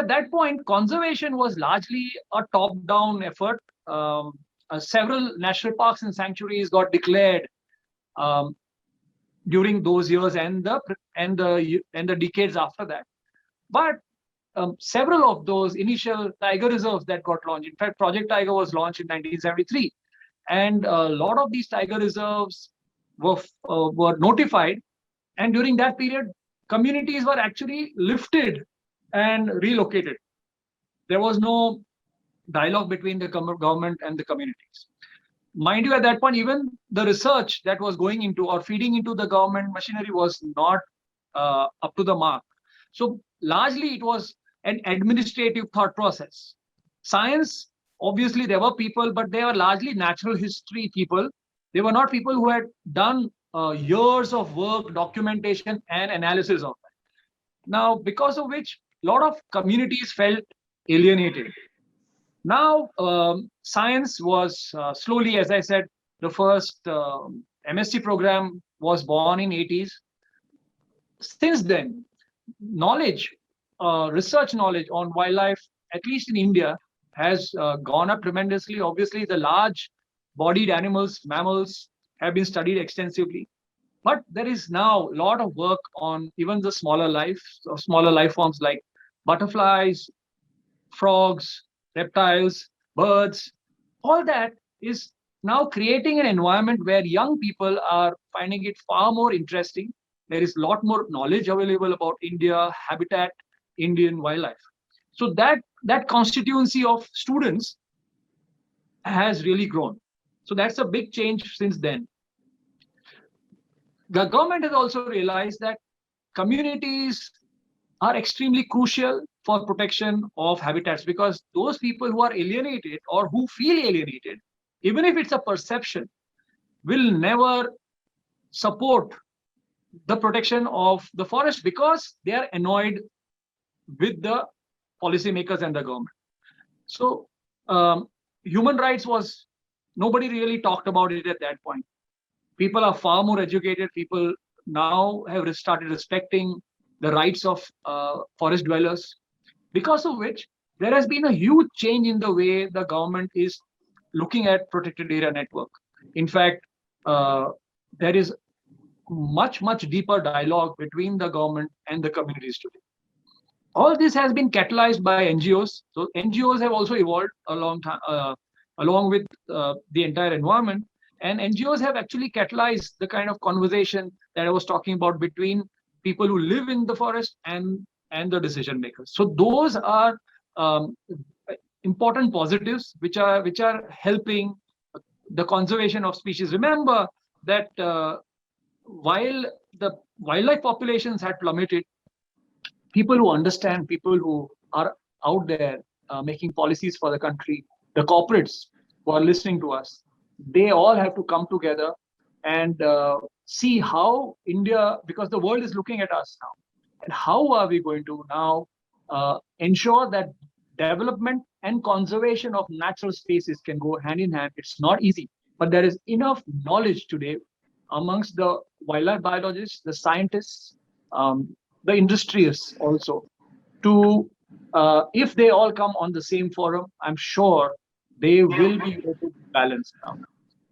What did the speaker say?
at that point, conservation was largely a top-down effort. Several national parks and sanctuaries got declared um, during those years and the decades after that. But several of those initial tiger reserves that got launched, in fact, Project Tiger was launched in 1973, and a lot of these tiger reserves were notified, and during that period, communities were actually lifted and relocated. There was no dialogue between the government and the communities. Mind you, at that point, even the research that was going into or feeding into the government machinery was not up to the mark. So largely, it was an administrative thought process. Science, obviously, there were people, but they were largely natural history people. They were not people who had done years of work, documentation, and analysis of that. Now, because of which, a lot of communities felt alienated. Now, science was slowly, as I said, the first MSc program was born in 80s. Since then, knowledge, research knowledge on wildlife, at least in India, has gone up tremendously. Obviously, the large bodied animals, mammals, have been studied extensively. But there is now a lot of work on even the smaller life forms like butterflies, frogs, reptiles, birds. All that is now creating an environment where young people are finding it far more interesting. There is a lot more knowledge available about India, habitat, Indian wildlife. So that constituency of students has really grown. So that's a big change since then. The government has also realized that communities are extremely crucial for protection of habitats, because those people who are alienated or who feel alienated, even if it's a perception, will never support the protection of the forest because they are annoyed with the policymakers and the government. So human rights was, nobody really talked about it at that point. People are far more educated. People now have started respecting the rights of forest dwellers, because of which there has been a huge change in the way the government is looking at protected area network. In fact, there is much deeper dialogue between the government and the communities today. All this has been catalyzed by NGOs. So NGOs have also evolved along with the entire environment, and NGOs have actually catalyzed the kind of conversation that I was talking about between people who live in the forest and the decision makers. So those are important positives which are helping the conservation of species. Remember that while the wildlife populations had plummeted, people who understand, people who are out there making policies for the country, the corporates who are listening to us, they all have to come together and see how India, because the world is looking at us now, and how are we going to now ensure that development and conservation of natural spaces can go hand in hand. It's not easy, but there is enough knowledge today amongst the wildlife biologists, the scientists, the industrialists also, to if they all come on the same forum, I'm sure they will be able to balance now.